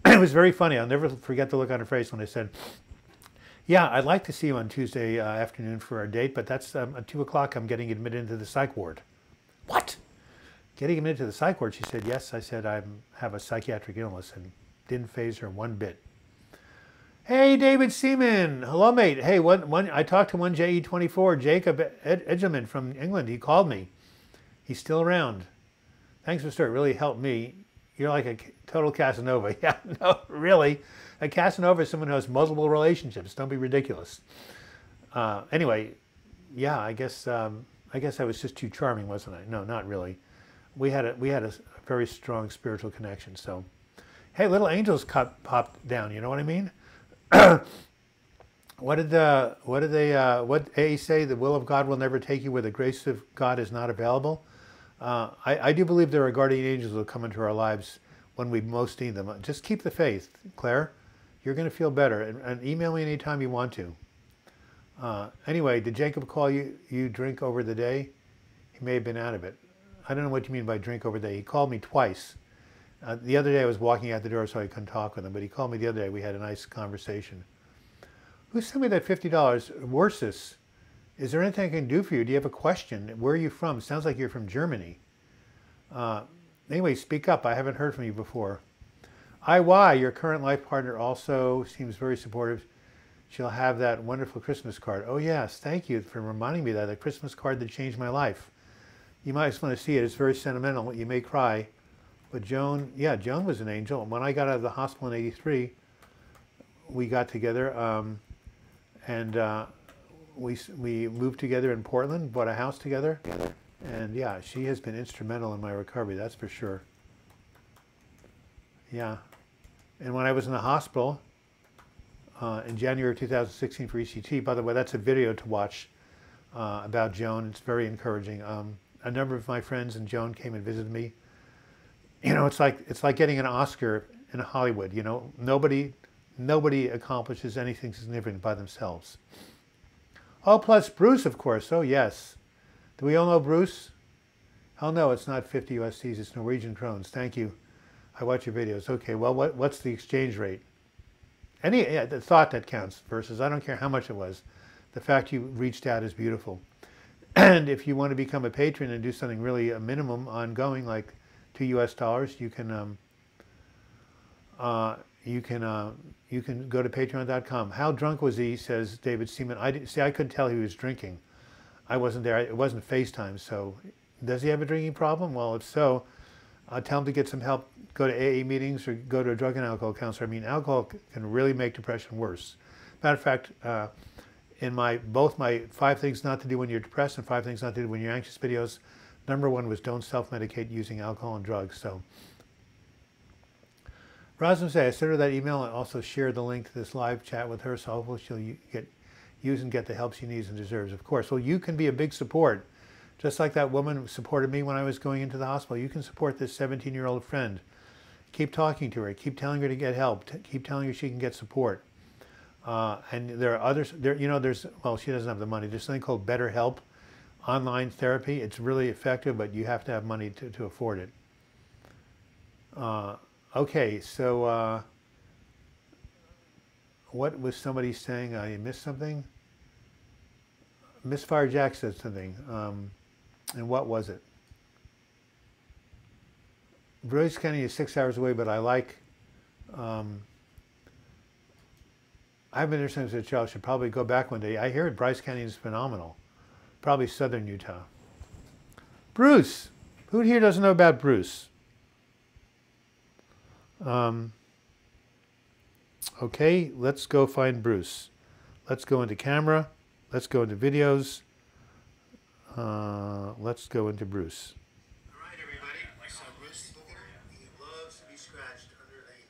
S1: it was very funny. I'll never forget the look on her face when I said, "Yeah, I'd like to see you on Tuesday afternoon for our date, but that's at 2 o'clock. I'm getting admitted into the psych ward." What? Getting admitted to the psych ward? She said, "Yes." I said, "I have a psychiatric illness," and didn't faze her one bit. Hey, David Seaman. Hello, mate. Hey, I talked to 1JE24, Jacob Edgelman from England. He called me. He's still around. Thanks for the story. It really helped me. You're like a total Casanova. Yeah, no, really. A Casanova is someone who has multiple relationships. Don't be ridiculous. Anyway, yeah, I guess I was just too charming, wasn't I? No, not really. We had a very strong spiritual connection. So, hey, little angels popped down. You know what I mean? What did A say? The will of God will never take you where the grace of God is not available. I do believe there are guardian angels who will come into our lives when we most need them. Just keep the faith, Claire. You're going to feel better. And email me anytime you want to. Anyway, did Jacob call you drink over the day? He may have been out of it. I don't know what you mean by drink over the day. He called me twice. The other day I was walking out the door, so I couldn't talk with him, but he called me the other day. We had a nice conversation. Who sent me that $50? Worsus. Is there anything I can do for you? Do you have a question? Where are you from? Sounds like you're from Germany. Anyway, speak up. I haven't heard from you before. IY, your current life partner, also seems very supportive. She'll have that wonderful Christmas card. Oh, yes. Thank you for reminding me that. The Christmas card that changed my life. You might just want to see it. It's very sentimental. You may cry. But Joan was an angel. When I got out of the hospital in '83, we got together and we moved together in Portland, bought a house together. And yeah, she has been instrumental in my recovery, that's for sure. Yeah. And when I was in the hospital in January of 2016 for ECT, by the way, that's a video to watch about Joan. It's very encouraging. A number of my friends and Joan came and visited me. It's like getting an Oscar in Hollywood. Nobody Nobody accomplishes anything significant by themselves. Oh, plus Bruce, of course. Oh, yes. Do we all know Bruce? Hell no, it's not 50 USDs. It's Norwegian krones. Thank you. I watch your videos. Okay, well, what's the exchange rate? The thought that counts versus I don't care how much it was. The fact you reached out is beautiful. And if you want to become a patron and do something really a minimum ongoing, like $2 US, you can go to patreon.com. How drunk was he? Says David Seaman. I couldn't tell he was drinking. I wasn't there. It wasn't FaceTime. So, does he have a drinking problem? Well, if so, tell him to get some help. Go to AA meetings or go to a drug and alcohol counselor. I mean, alcohol can really make depression worse. Matter of fact, in both my 5 things not to do when you're depressed and 5 things not to do when you're anxious videos, number 1 was don't self-medicate using alcohol and drugs. So, Rosamund say I sent her that email and also shared the link to this live chat with her, so hopefully she'll use and get the help she needs and deserves. Of course, well, you can be a big support. Just like that woman who supported me when I was going into the hospital, you can support this 17-year-old friend. Keep talking to her. Keep telling her to get help. Keep telling her she can get support. And there are others. Well, she doesn't have the money. There's something called BetterHelp, online therapy. It's really effective, but you have to have money to afford it. Okay, so what was somebody saying? I missed something. Misfire Jack said something. And what was it? Bryce Canyon is 6 hours away, but I like. I've been there since a child. Should probably go back one day. I hear it. Bryce Canyon is phenomenal. Probably southern Utah. Bruce. Who here doesn't know about Bruce? Okay, let's go find Bruce. Let's go into camera. Let's go into videos. Let's go into Bruce.
S3: All right, everybody. So Bruce, look at him. He loves to be scratched under the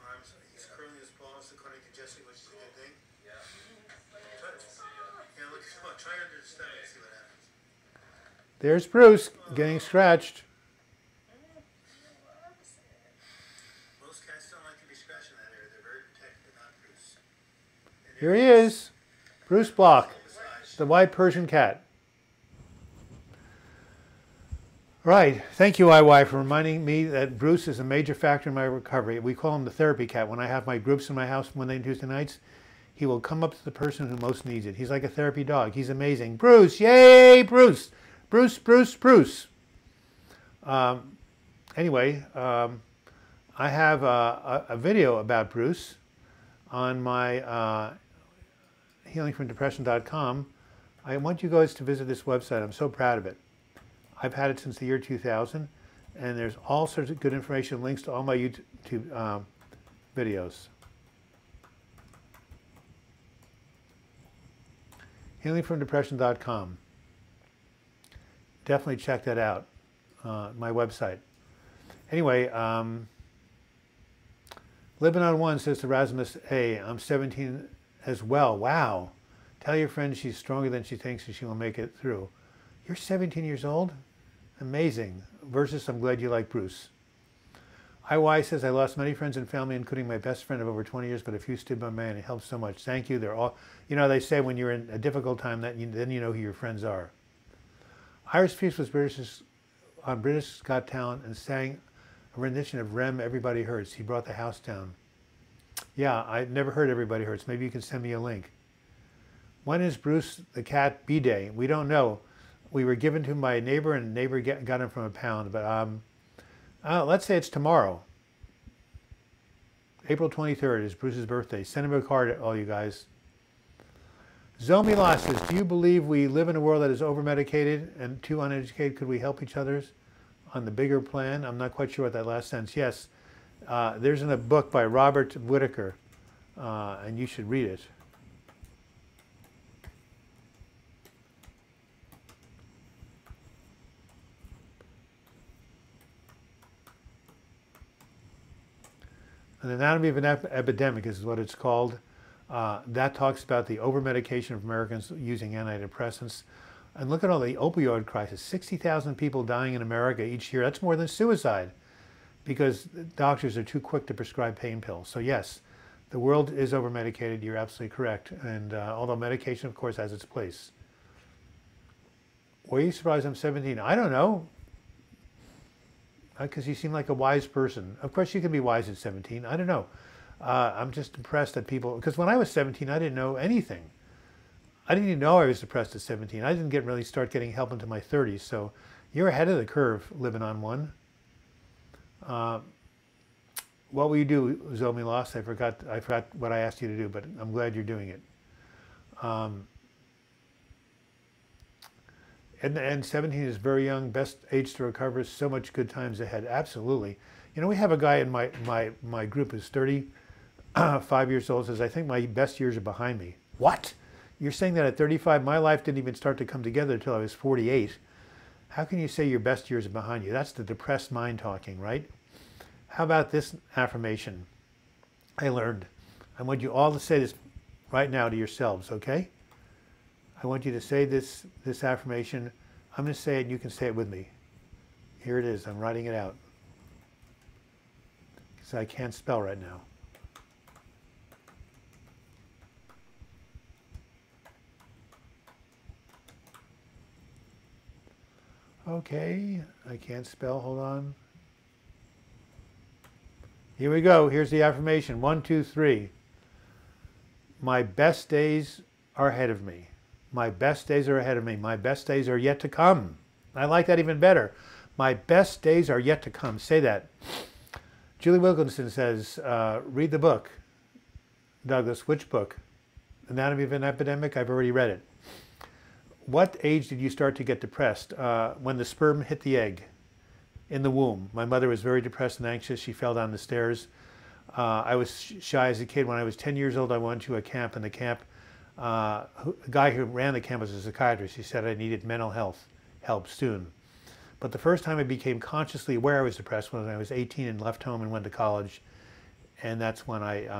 S3: arms. He's curling his paws according to Jesse, which is a good thing. Yeah. Look. Come on, try under the stomach and see what happens.
S1: There's Bruce getting scratched.
S3: Most cats don't like to be scratched in that area. They're very protective, not Bruce.
S1: Here he is. Bruce Bloch, the white Persian cat. Right. Thank you, IY, for reminding me that Bruce is a major factor in my recovery. We call him the therapy cat. When I have my groups in my house Monday and Tuesday nights, he will come up to the person who most needs it. He's like a therapy dog. He's amazing. Bruce, yay, Bruce. Bruce, Bruce, Bruce. Anyway, I have a video about Bruce on my healingfromdepression.com. I want you guys to visit this website. I'm so proud of it. I've had it since the year 2000, and there's all sorts of good information, links to all my YouTube videos. Healingfromdepression.com. Definitely check that out, my website. Anyway, Lebanon 1 says to Rasmus A, I'm 17 as well. Wow. Tell your friend she's stronger than she thinks and she will make it through. You're 17 years old? Amazing. Versus, I'm glad you like Bruce. IY says, I lost many friends and family, including my best friend of over 20 years, but a few stood by me and it helped so much. Thank you. They're all, they say when you're in a difficult time, then you know who your friends are. Iris Peace was on British Got Talent and sang a rendition of Rem, Everybody Hurts. He brought the house down. Yeah, I've never heard Everybody Hurts. Maybe you can send me a link. When is Bruce the cat B-Day? We don't know. We were given to him by a neighbor, and a neighbor got him from a pound. But let's say it's tomorrow. April 23rd is Bruce's birthday. Send him a card, all you guys. Zomi says, do you believe we live in a world that is over-medicated and too uneducated? Could we help each other on the bigger plan? I'm not quite sure what that last sentence. Yes, there's in a book by Robert Whitaker, and you should read it. An Anatomy of an Epidemic is what it's called. That talks about the over-medication of Americans using antidepressants. And look at all the opioid crisis. 60,000 people dying in America each year. That's more than suicide because doctors are too quick to prescribe pain pills. So yes, The world is over-medicated. You're absolutely correct. And although medication, of course, has its place. Were you surprised I'm 17? I don't know. Because you seem like a wise person. Of course, you can be wise at 17. I don't know. I'm just impressed that people... Because when I was 17, I didn't know anything. I didn't even know I was depressed at 17. I didn't really start getting help into my 30s. So you're ahead of the curve living on one. What will you do, Zomi Lost? I forgot what I asked you to do, but I'm glad you're doing it. And 17 is very young, best age to recover, so much good times ahead. Absolutely. You know, we have a guy in my group who's 35 years old, says, I think my best years are behind me. What? You're saying that at 35, my life didn't even start to come together until I was 48. How can you say your best years are behind you? That's the depressed mind talking, right? How about this affirmation I learned? I want you all to say this right now to yourselves, okay? I want you to say this affirmation. I'm going to say it and you can say it with me. Here it is. I'm writing it out. Because I can't spell right now. Okay, I can't spell. Hold on. Here we go. Here's the affirmation. 1, 2, 3. My best days are ahead of me. My best days are ahead of me. My best days are yet to come. I like that even better. My best days are yet to come. Say that. Julie Wilkinson says, read the book. Douglas, which book? Anatomy of an Epidemic? I've already read it. What age did you start to get depressed? When the sperm hit the egg in the womb. My mother was very depressed and anxious. She fell down the stairs. I was shy as a kid. When I was 10 years old, I went to a camp. In the camp, the guy who ran the camp was a psychiatrist. He said I needed mental health help soon. But the first time I became consciously aware I was depressed was when I was 18 and left home and went to college. And that's when it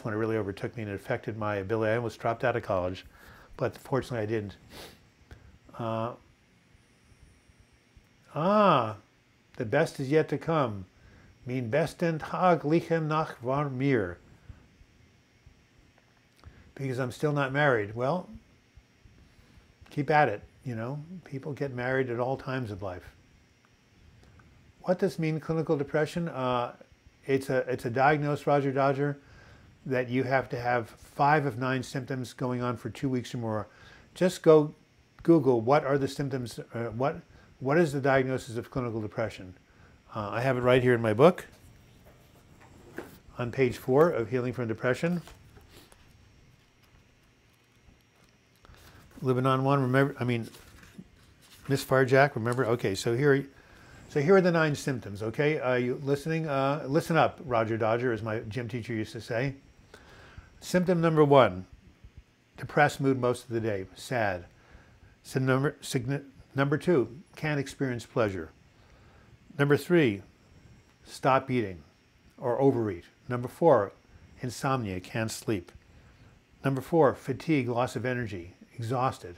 S1: really overtook me and it affected my ability. I almost dropped out of college, but fortunately I didn't. The best is yet to come. Mein besten Tag liegen noch vor mir. Because I'm still not married. Well, keep at it, you know. People get married at all times of life. What does mean clinical depression? It's a diagnosed, Roger Dodger, that you have to have 5 of 9 symptoms going on for 2 weeks or more. Just go Google what are the symptoms, what is the diagnosis of clinical depression? I have it right here in my book on page 4 of Healing from Depression. Living on one, remember, Miss Firejack, remember? Okay, so here are the 9 symptoms, okay? Are you listening? Listen up, Roger Dodger, as my gym teacher used to say. Symptom number 1, depressed mood most of the day, sad. Number 2, can't experience pleasure. Number 3, stop eating or overeat. Number 4, insomnia, can't sleep. Number 4, fatigue, loss of energy, exhausted.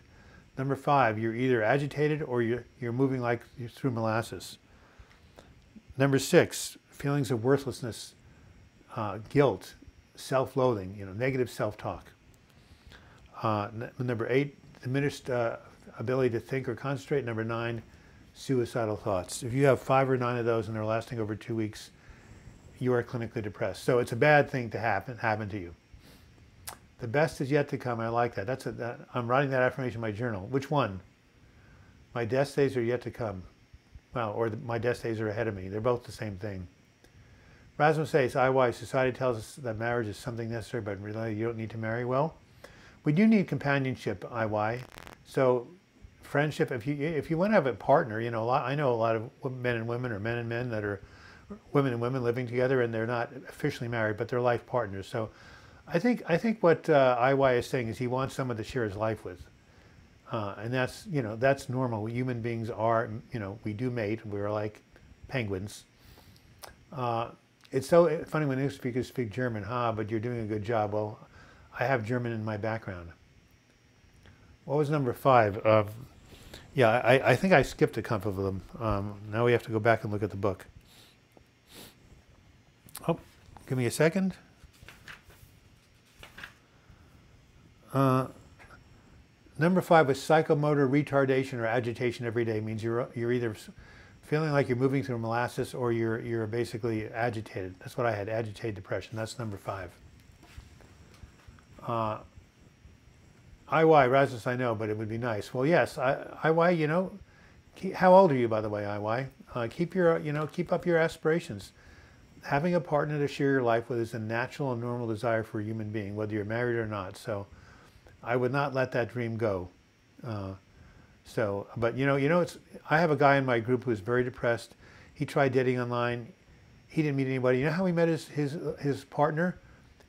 S1: Number 5, you're either agitated or you're moving like you're through molasses. Number 6, feelings of worthlessness, guilt, self-loathing, negative self-talk. Number 8, diminished ability to think or concentrate. Number 9, suicidal thoughts. If you have 5 or 9 of those and they're lasting over 2 weeks, you are clinically depressed. So it's a bad thing to happen to you. The best is yet to come. I like that. I'm writing that affirmation in my journal. Which one? My best days are yet to come. Well, or my best days are ahead of me. They're both the same thing. Rasmus says, IY, society tells us that marriage is something necessary, but really you don't need to marry. Well, we do need companionship, IY. So friendship, if you want to have a partner, I know a lot of men and women or men and men that are women and women living together and they're not officially married, but they're life partners. So I think what IY is saying is he wants someone to share his life with. And that's normal. Human beings are, we do mate. We're like penguins. It's so funny when English speakers speak German, but you're doing a good job. Well, I have German in my background. What was number 5? I think I skipped a couple of them. Now we have to go back and look at the book. Oh, give me a second. Number 5 was psychomotor retardation or agitation every day. Means you're either feeling like you're moving through molasses or you're basically agitated. That's what I had, agitated depression. That's number 5. IY, Rasmus, I know, but it would be nice. Well, yes, IY, you know, how old are you, by the way, IY? Keep up your aspirations. Having a partner to share your life with is a natural and normal desire for a human being, whether you're married or not. So I would not let that dream go. But I have a guy in my group who's very depressed. He tried dating online. He didn't meet anybody. You know how he met his partner?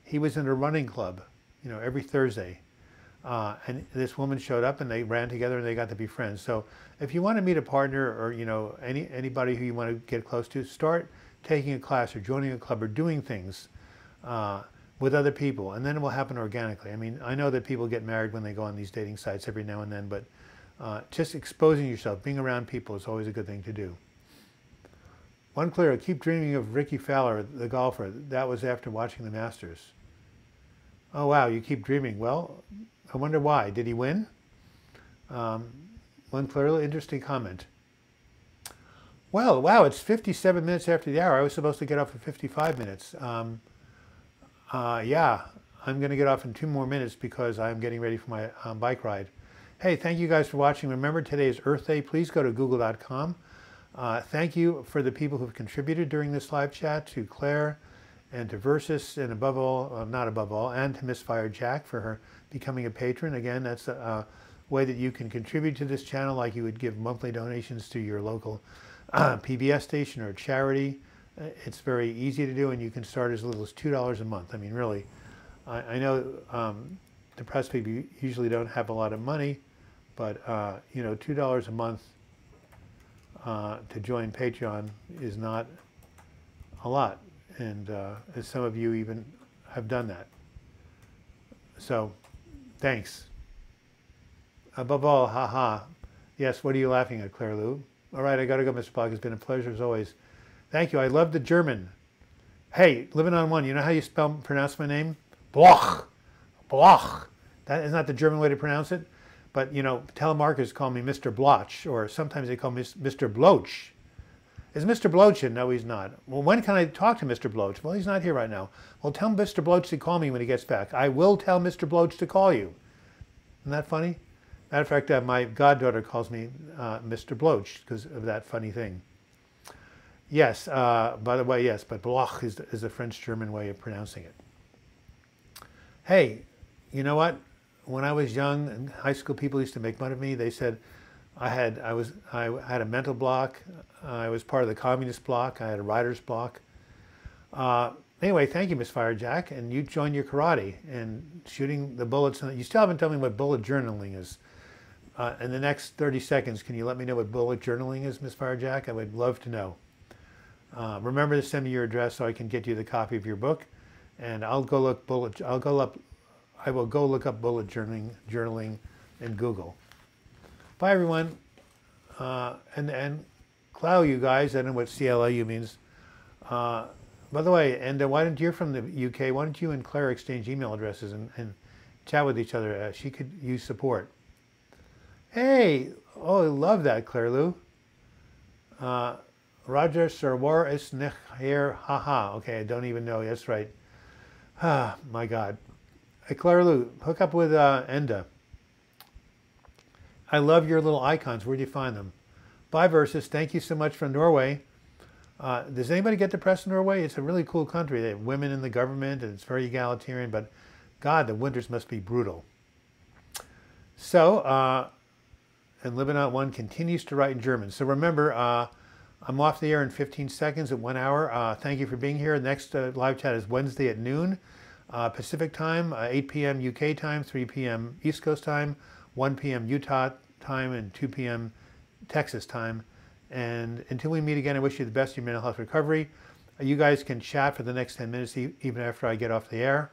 S1: He was in a running club, every Thursday. And this woman showed up and they ran together and they got to be friends. So if you want to meet a partner or, anybody who you want to get close to, start taking a class or joining a club or doing things with other people, and then it will happen organically. I mean, I know that people get married when they go on these dating sites every now and then, but just exposing yourself, being around people is always a good thing to do. One clear, I keep dreaming of Ricky Fowler, the golfer. That was after watching the Masters. Oh, wow, you keep dreaming. Well, I wonder why. Did he win? One clear, interesting comment. Well, wow, it's 57 minutes after the hour. I was supposed to get off in 55 minutes. Yeah, I'm going to get off in 2 more minutes because I'm getting ready for my bike ride. Hey, thank you guys for watching. Remember, today is Earth Day. Please go to google.com. Thank you for the people who've contributed during this live chat, to Claire and to Versus, and above all, not above all, and to Misfire Jack for her becoming a patron. Again, that's a way that you can contribute to this channel, like you would give monthly donations to your local PBS station or charity. It's very easy to do, and you can start as little as $2 a month. I mean, really, I know depressed people usually don't have a lot of money, but $2 a month to join Patreon is not a lot, and as some of you even have done that. So, thanks. Above all, haha. Yes, what are you laughing at, Claire Lou? All right, I got to go, Mr. Bloch. It's been a pleasure as always. Thank you. I love the German. Hey, Living on One, you know how you pronounce my name? Bloch. Bloch. That is not the German way to pronounce it. But, telemarketers call me Mr. Bloch, or sometimes they call me Mr. Bloch. Is Mr. Bloch in? No, he's not. Well, when can I talk to Mr. Bloch? Well, he's not here right now. Well, tell Mr. Bloch to call me when he gets back. I will tell Mr. Bloch to call you. Isn't that funny? Matter of fact, my goddaughter calls me Mr. Bloch because of that funny thing. Yes, by the way, yes, but Bloch is the French-German way of pronouncing it. Hey, you know what? When I was young, in high school, people used to make fun of me. They said I had a mental block. I was part of the communist bloc. I had a writer's block. Anyway, thank you, Miss Fire Jack. And you joined your karate and shooting the bullets. You still haven't told me what bullet journaling is. In the next 30 seconds, can you let me know what bullet journaling is, Miss Fire Jack? I would love to know. Remember to send me your address so I can get you the copy of your book, and I will go look up bullet journaling in Google. Bye, everyone. And CLAU, you guys. I don't know what CLAU means. By the way, and why don't you're from the UK? Why don't you and Claire exchange email addresses and chat with each other? She could use support. Hey, oh, I love that, Claire Lou. Roger Serwar is nicht here, haha. Okay, I don't even know. That's right. Ah, my God. Hey, Claire Lou, hook up with Enda. I love your little icons. Where do you find them? Bye, Versus. Thank you so much from Norway. Does anybody get depressed in Norway? It's a really cool country. They have women in the government, and it's very egalitarian, but God, the winters must be brutal. So, and Living on One continues to write in German. So remember, I'm off the air in 15 seconds at 1 hour. Thank you for being here. The next live chat is Wednesday at noon Pacific time, 8 p.m. UK time, 3 p.m. East Coast time, 1 p.m. Utah time, and 2 p.m. Texas time. And until we meet again, I wish you the best in your mental health recovery. You guys can chat for the next 10 minutes, even after I get off the air.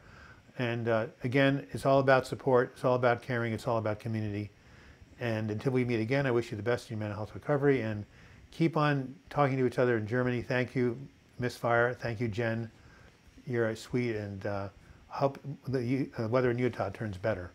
S1: And again, it's all about support. It's all about caring. It's all about community. And until we meet again, I wish you the best in your mental health recovery. And keep on talking to each other in Germany. Thank you, Miss Fire. Thank you, Jen. You're sweet, and hope the weather in Utah turns better.